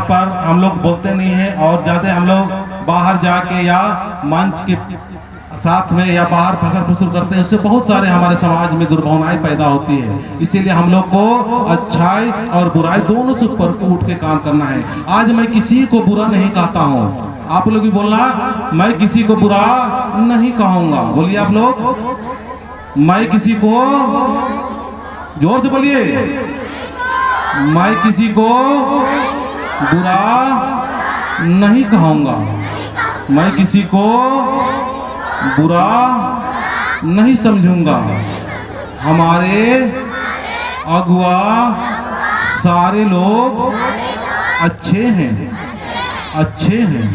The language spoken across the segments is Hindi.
पर हम लोग बोलते नहीं हैं, और ज़्यादा हम लोग बाहर जाके या मंच के साथ में या बाहर फखर फुसर करते हैं, उससे बहुत सारे हमारे समाज में दुर्भावनाएं पैदा होती है। इसीलिए हम लोग को अच्छाई और बुराई दोनों से ऊपर उठ के काम करना है। आज मैं किसी को बुरा नहीं कहता हूँ, आप लोग भी बोलना, मैं किसी को बुरा नहीं कहूँगा। बोलिए आप लोग, मैं किसी को, जोर से बोलिए, मैं किसी को बुरा नहीं कहूँगा, मैं किसी को बुरा नहीं समझूंगा। हमारे अगुआ सारे लोग अच्छे हैं, अच्छे हैं,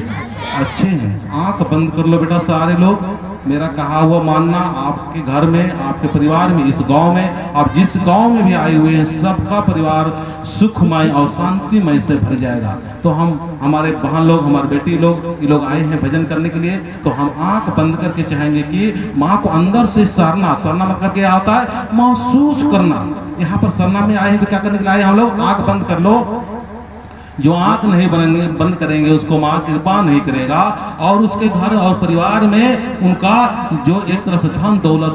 अच्छे हैं। आंख बंद कर लो बेटा सारे लोग, मेरा कहा हुआ मानना। आपके घर में, आपके परिवार में, इस गांव में, आप जिस गांव में भी आए हुए हैं, सबका परिवार सुखमय और शांतिमय से भर जाएगा। तो हम, हमारे बहन लोग, हमारे बेटी लोग, ये लोग आए हैं भजन करने के लिए, तो हम आंख बंद करके चाहेंगे कि माँ को अंदर से सरना, सरना मतलब क्या होता है, महसूस करना। यहाँ पर सरना में आए हैं तो क्या करने के लिए आए हम लोग, आंख बंद कर लो। जो आंख नहीं बंद करेंगे उसको माँ कृपा नहीं करेगा, और उसके घर और परिवार में उनका जो एक तरह से धन दौलत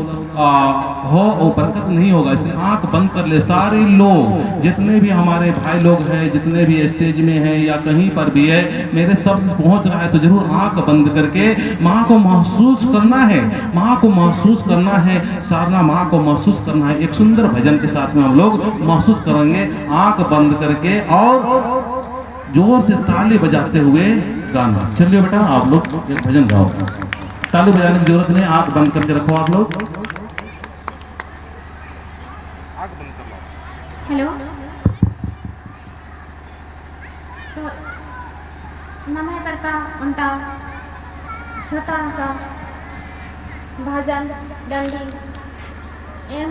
हो वो बरकत नहीं होगा। इसलिए आंख बंद कर ले सारे लोग, जितने भी हमारे भाई लोग हैं, जितने भी स्टेज में हैं या कहीं पर भी है, मेरे शब्द पहुंच रहा है तो जरूर आंख बंद करके माँ को महसूस करना है, माँ को महसूस करना है, सारना माँ को महसूस करना है। एक सुंदर भजन के साथ में हम लोग महसूस करेंगे, आंख बंद करके और जोर से ताली बजाते हुए गाना। चलिए बेटा आप लोग एक भजन गाओ, ताली बजाने की जरूरत नहीं, आंख बंद करके रखो आप लोग, आंख बंद कर लो। हेलो, तो नमः का उनका छोटा सा भजन डंडी है,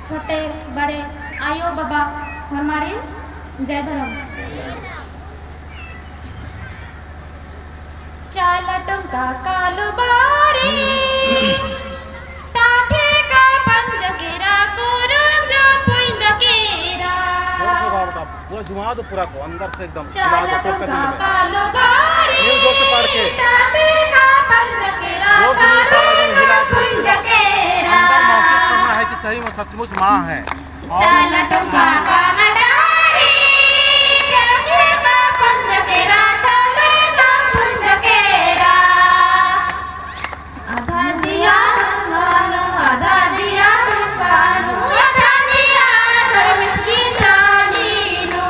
छोटे बड़े आयो बाबा हमारे जय धर्म। चाल टंका कालुबारी टाठे का पंज गेरा गुरुंज पुंड केरा, वो जुमा दो पूरा को अंदर से एकदम। चाल टंका कालुबारी टाठे का पंज गेरा गुरुंज पुंज केरा, अंदर महसूस करना है कि सही में सचमुच माँ है। चाल टंका कानडारी टाठे का पंज गेरा टारे का पुंज केरा, आधा जिया मानो आधा जिया टंकानो, आधा जिया धर्मिस्की चालीनो,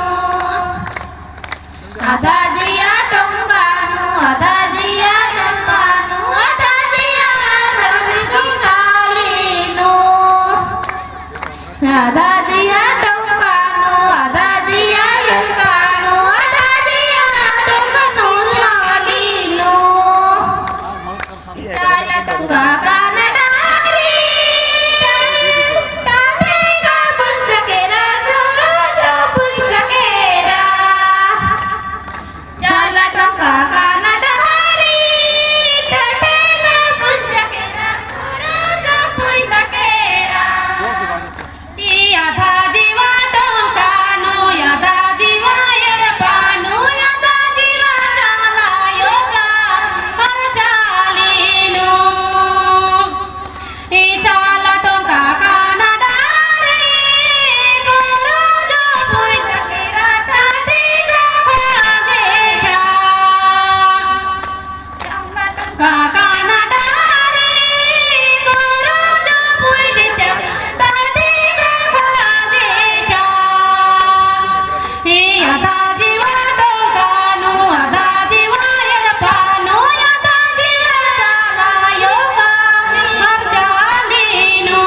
आधा जिया टंकानो, आधा जिया टंकानो, आधा जिया धर्मिस्की चालीनो, आधा जिया टंकानो, आधा जिया टंकानो, आधा जिया टंकानो चालीनो, चाल टंका कानडारी टाठे का पुंज केरा गुरुंज पुंज केरा, चाल टंका कानडारी टाठे का पुंज केरा गुरुंज पुंज केरा, आधा जीवा टंकानो, आधा जीवा एडपानो, आधा जीवा चाला योगा हर चालीनो, ई चाल टंका कानडारी गुरुंज पुंज केरा टाठे का खाजे जा, चाल टंका कानडारी गुरुंज पुंज केरा टाठे का खाजे जा, ई आधा जीवा टंकानो, आधा जीवा एडपानो, आधा जीवा चाला योगा हर चालीनो,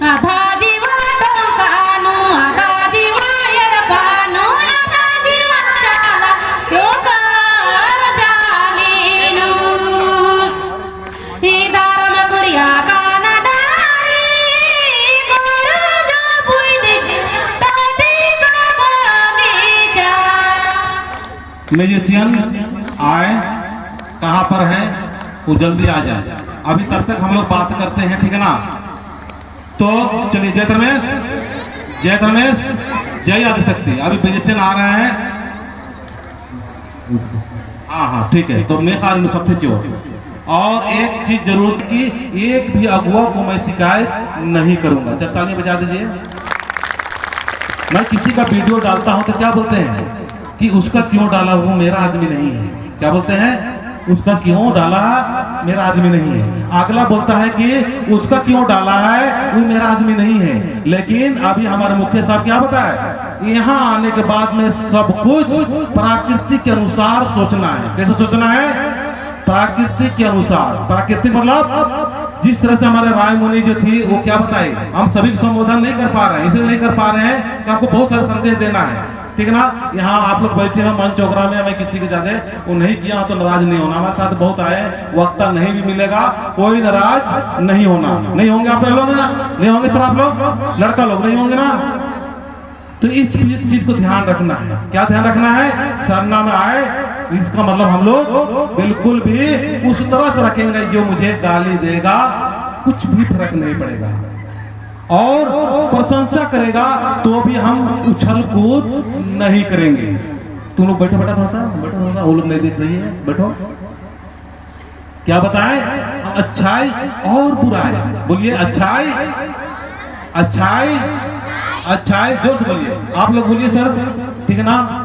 आधा जीवा टंकानो, आधा जीवा एडपानो, आधा जीवा चाला योगा हर चालीनो, ई धर्म गुड़िया कानडारी गुरुंज पुंज टाठे का खाजे जा। म्यूजिशियन आए, कहाँ पर है वो जल्दी आ जाए। अभी तब तक हम लोग बात करते हैं, ठीक है ना। तो चलिए जय धर्मेश, जय धर्मेश, जय आदिशक्ति। अभी पोजीशन आ रहे हैं। हाँ ठीक है, तो मैं खाली सत्य चोर। और एक चीज जरूर कि एक भी अगुआ को मैं शिकायत नहीं करूंगा। जब तालियां बजा दीजिए। मैं किसी का वीडियो डालता हूं तो क्या बोलते हैं कि उसका क्यों डाला वो मेरा आदमी नहीं है। क्या बोलते हैं? उसका क्यों डाला मेरा आदमी नहीं है। अगला बोलता है कि उसका क्यों डाला है वो मेरा आदमी नहीं है। लेकिन अभी हमारे मुखिया साहब क्या बताए, यहाँ आने के बाद में सब कुछ प्राकृतिक के अनुसार सोचना है। कैसे सोचना है? प्राकृतिक के अनुसार। प्राकृतिक मतलब जिस तरह से हमारे राय मुनि जो थी वो क्या बताई, हम सभी को संबोधन नहीं कर पा रहे हैं। इसलिए नहीं कर पा रहे हैं कि आपको बहुत सारे संदेश देना है, ठीक है ना। यहाँ आप लोग बैठे हैं मंच चौकरा में, मैं किसी के ज्यादा वो नहीं किया तो नाराज नहीं होना। हमारे साथ बहुत आए, वक्ता नहीं भी मिलेगा, कोई नाराज नहीं होना। नहीं होंगे आप लोग ना? नहीं होंगे सर आप लोग? लड़का लोग नहीं होंगे ना? तो इस चीज को ध्यान रखना है। क्या ध्यान रखना है? सरना में आए इसका मतलब हम लोग बिल्कुल भी उस तरह से रखेंगे जो मुझे गाली देगा कुछ भी फर्क नहीं पड़ेगा, और प्रशंसा करेगा तो भी हम उछल कूद नहीं करेंगे। तुम लोग बैठो, बैठो थोड़ा सा, बैठो थोड़ा सा, वो लोग नहीं देख रही है, बैठो। क्या बताएं? अच्छाई और बुराई। बोलिए अच्छाई, अच्छाई, अच्छाई, जोर से बोलिए। आप लोग बोलिए सर, ठीक है ना।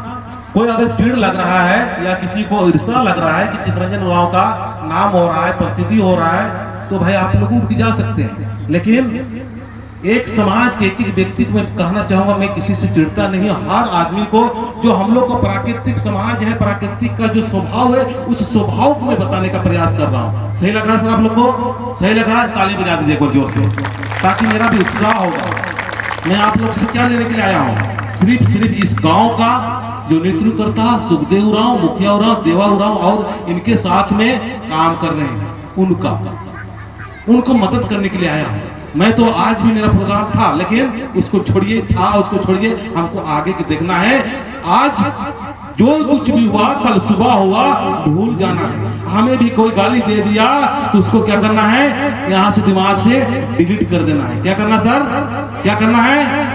कोई अगर चिड़ लग रहा है या किसी को ईर्ष्या लग रहा है कि चितरंजन उरांव का नाम हो रहा है, प्रसिद्धि हो रहा है, तो भाई आप लोग उठ के जा सकते हैं। लेकिन एक समाज के एक व्यक्ति को मैं कहना चाहूंगा, मैं किसी से चिढ़ता नहीं। हर आदमी को, जो हम लोग को प्राकृतिक समाज है, प्राकृतिक का जो स्वभाव है, उस स्वभाव को मैं बताने का प्रयास कर रहा हूँ। सही लग रहा है सर आप लोग को? सही लग रहा है? ताली बजा दीजिए एक बार जोर से, ताकि मेरा भी उत्साह होगा। मैं आप लोग से क्या लेने के लिए आया हूँ? सिर्फ इस गांव का जो नेतृत्व करता है सुखदेव उरांव, मुखिया उरांव, देवा उरांव और इनके साथ में काम कर रहे हैं, उनको मदद करने के लिए आया हूँ। मैं तो आज भी मेरा प्रोग्राम था, लेकिन उसको छोड़िए, उसको छोड़िए, हमको आगे के देखना है। आज जो कुछ भी हुआ, कल सुबह हुआ, भूल जाना है। हमें भी कोई गाली दे दिया तो उसको क्या करना है? यहाँ से दिमाग से डिलीट कर देना है। क्या करना सर? क्या करना है?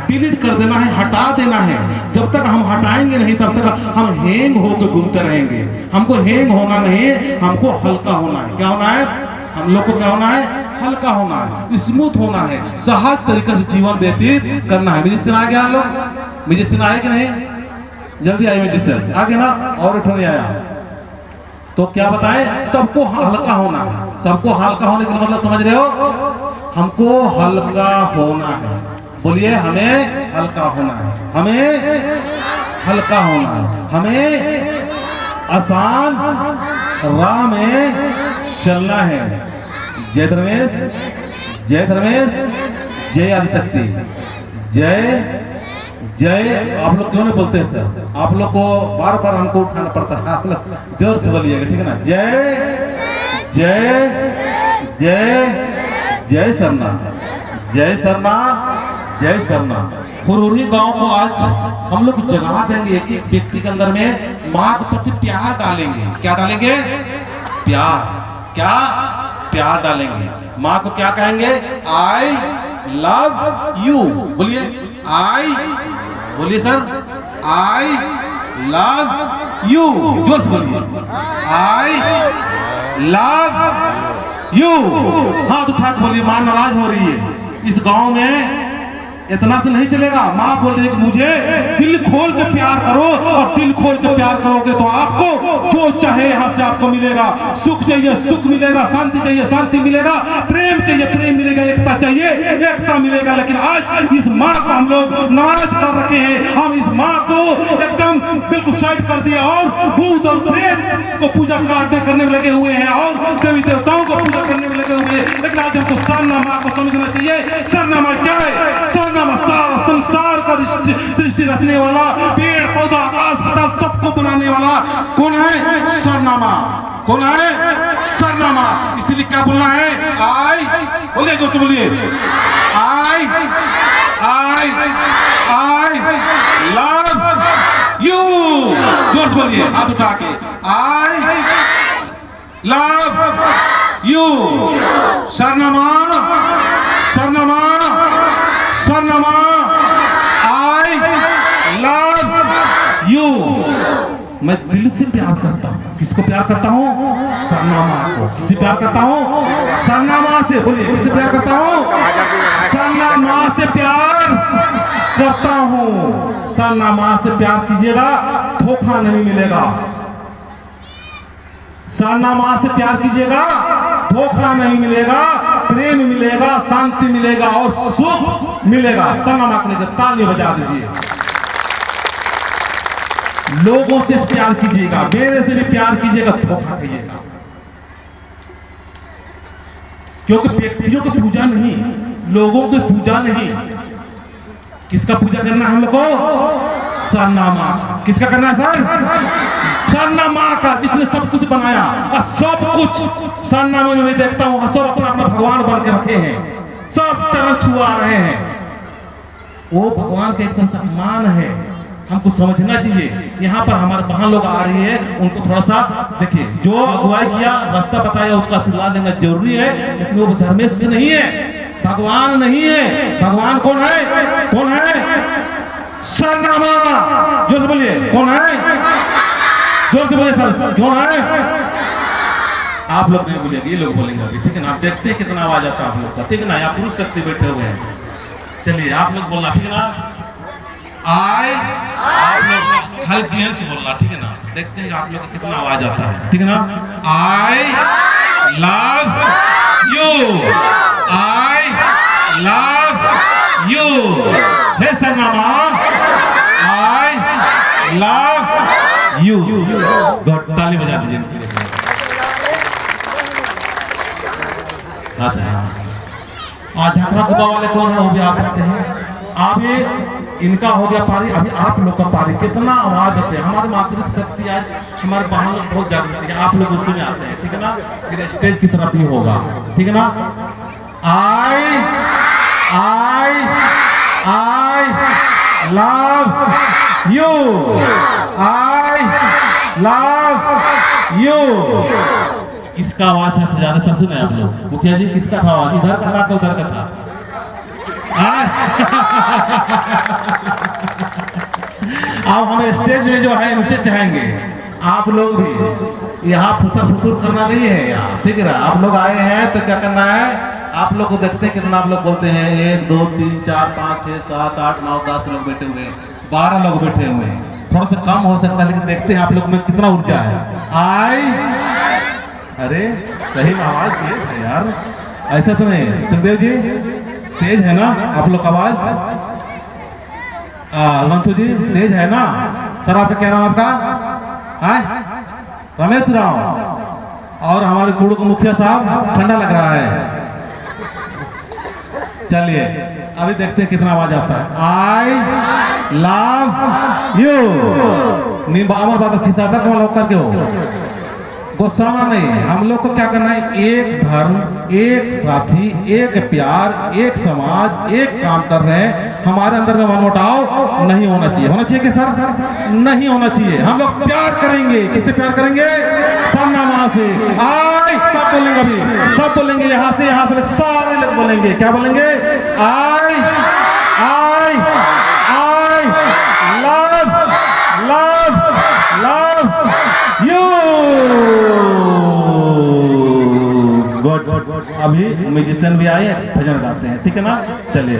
डिलीट कर देना है, हटा देना है। जब तक हम हटाएंगे नहीं तब तक हम हैंग होकर घूमते रहेंगे। हमको हैंग होना नहीं, हमको हल्का होना है। क्या होना है? हम लोग को क्या होना है? हल्का होना है, स्मूथ होना है, सहज तरीके से जीवन व्यतीत करना है। म्यूजिशियन आ गया लोग? म्यूजिशियन आए कि नहीं? जल्दी आए म्यूजिशियन, आगे ना, और उठो नहीं आया तो क्या बताएं? सबको हल्का होना है। सबको हल्का होने का मतलब समझ रहे हो? हमको हल्का होना है। बोलिए, हमें हल्का होना है, हमें हल्का होना है, हमें आसान राह में चलना है। जय धर्मेश, जय धर्मेश, जय आदिशक्ति, जय जय। आप लोग क्यों नहीं बोलते हैं सर? आप लोग को बार बार हमको उठाना पड़ता है, आप लोग जोर से बोलिएगा, ठीक है ना। जय जय जय जय सरना, जय सरना, जय सरना। हुरहुरी गांव को आज हम लोग जगा देंगे। एक एक व्यक्ति के अंदर में माँ के प्रति प्यार डालेंगे। क्या डालेंगे? प्यार। क्या? प्यार डालेंगे। माँ को क्या कहेंगे? आई लव यू। बोलिए, आई, बोलिए सर, आई लव यू। जोर से बोलिए, आई लव यू। हाथ उठा के बोलिए। माँ नाराज हो रही है। इस गांव में इतना से नहीं चलेगा। माँ बोल रही है कि मुझे दिल खोल के प्यार करो, और दिल खोल के प्यार करोगे तो आपको जो चाहे यहाँ से आपको मिलेगा। सुख चाहिए सुख मिलेगा, शांति चाहिए शांति मिलेगा, प्रेम चाहिए प्रेम मिलेगा, एकता चाहिए एकता मिलेगा। लेकिन आज इस माँ को हम लोग नाराज कर रखे हैं। हम इस माँ को एकदम बिल्कुल साइड कर दिया और भूत और प्रेत को पूजा करने में लगे हुए हैं, और देवी देवताओं को पूजा करने में लगे हुए हैं। लेकिन आज हमको सरना माँ को समझना चाहिए। सरना माँ क्या है? सरना माँ सारा संसार का सृष्टि रचने वाला, पेड़ पौधा आकाश पताल सबको बनाने वाला कौन है? सरना माँ। कौन है? सरना माँ। इसीलिए क्या बोलना है? आई, बोलिए जोर से बोलिए, आई आई आई लव यू। जोर से बोलिए, हाथ उठा के, आई लव यू। सरना माँ, सरनामा, सरनामा, आई लव यू। मैं दिल से प्यार करता हूँ। किसको प्यार करता हूँ? सरनामा को। किससे प्यार करता हूँ? सरनामा से। बोलिए, किससे प्यार करता हूँ? सरनामा से प्यार करता हूँ। सरनामा से प्यार कीजिएगा, धोखा नहीं मिलेगा। सरनामा से प्यार कीजिएगा, धोखा नहीं मिलेगा, प्रेम मिलेगा, शांति मिलेगा और सुख मिलेगा। सरनामा के लिए ताली बजा दीजिए। लोगों से प्यार कीजिएगा, मेरे से भी प्यार कीजिएगा, धोखा खाइएगा। क्योंकि व्यक्तियों की पूजा नहीं, लोगों की पूजा नहीं। किसका पूजा करना है हम लोग को? सरनामा का। किसका करना है सर? सरनामा का, जिसने सब कुछ बनाया और सब कुछ सरनामे में मैं देखता हूं सब अपना अपना भगवान बन के रखे हैं, सब चरण छुआ रहे हैं। वो भगवान का एक तरह से मान है, हमको समझना चाहिए। यहाँ पर हमारे बहन लोग आ रही है, उनको थोड़ा सा देखिए, जो अगुवाई किया, रास्ता बताया, उसका आशीर्वाद लेना जरूरी है, लेकिन वो धर्मेश से नहीं है, भगवान नहीं है। भगवान कौन है? कौन है? सरनामा। जोर से बोलिए, कौन है? जोर से बोलिए सर, कौन है? आप लोग नहीं बोलिएगा, ये लोग बोलेंगे अभी, ठीक है ना? आप देखते हैं कितना आवाज आता है आप लोग का, ठीक है ना? यहाँ पुरुष शक्ति बैठे हुए हैं। चलिए आप लोग बोलना, ठीक है ना? आई, आप लोग खाली जीएन से बोलना, ठीक है ना? देखते हैं आप लोग का कितना आवाज आता है, ठीक है ना? I love you, I love you. हे सरनामा, आई लव यू। गुड, ताली बजा दीजिए इनके लिए। अच्छा, आज झाकरा कुबा वाले कौन है? वो भी आ सकते हैं। आप ये इनका हो गया पारी, अभी आप लोग का पारी। कितना आवाज आते हैं, हमारी मातृ शक्ति आज हमारे बहन लोग बहुत जागृत है। आप लोग उसी में आते हैं, ठीक है ना? फिर स्टेज की तरफ ही होगा, ठीक है ना? I love you, I love you. किसका आवाज था ज्यादा सर? सुने आप लोग? मुखिया जी, किसका था आवाज? इधर का था कि उधर का था? अब हम स्टेज में जो है इनसे चाहेंगे, आप लोग भी यहाँ फुसर फुसुर करना नहीं है यहाँ, ठीक है ना? आप लोग आए हैं तो क्या करना है? आप लोग को देखते हैं कितना आप लोग बोलते हैं। 1 2 3 4 5 6 7 8 9 10 लोग बैठे हुए हैं, 12 लोग बैठे हुए हैं। थोड़ा सा कम हो सकता है, लेकिन देखते हैं आप लोग में कितना ऊर्जा है। आई, अरे सही में आवाज तेज है यार, ऐसा तो नहीं? सुखदेव जी, तेज है ना आप लोग का आवाज? रंतु जी, तेज है ना? सर आपका क्या नाम आपका? है रमेश राव। और हमारे कुड़ू के मुखिया साहब, ठंडा लग रहा है। चलिए अभी देखते हैं कितना आवाज आता है। आई लव यू। अमर बात खिस्सादार कमल होकर के हो, गोस्वामा नहीं। हम लोग को क्या करना है? एक धर्म, एक साथी, एक प्यार, एक समाज, एक काम कर रहे हैं। हमारे अंदर में मनमुटाव नहीं होना चाहिए। होना चाहिए कि सर? नहीं होना चाहिए। हम लोग प्यार करेंगे। किससे प्यार करेंगे? सरनामा से। आई, सब बोलेंगे अभी, सब बोलेंगे यहाँ से सारे लोग बोलेंगे। क्या बोलेंगे? आई लव यू। गुड। अभी म्यूजिशियन भी आए, भजन गाते हैं, ठीक है ना? चलिए।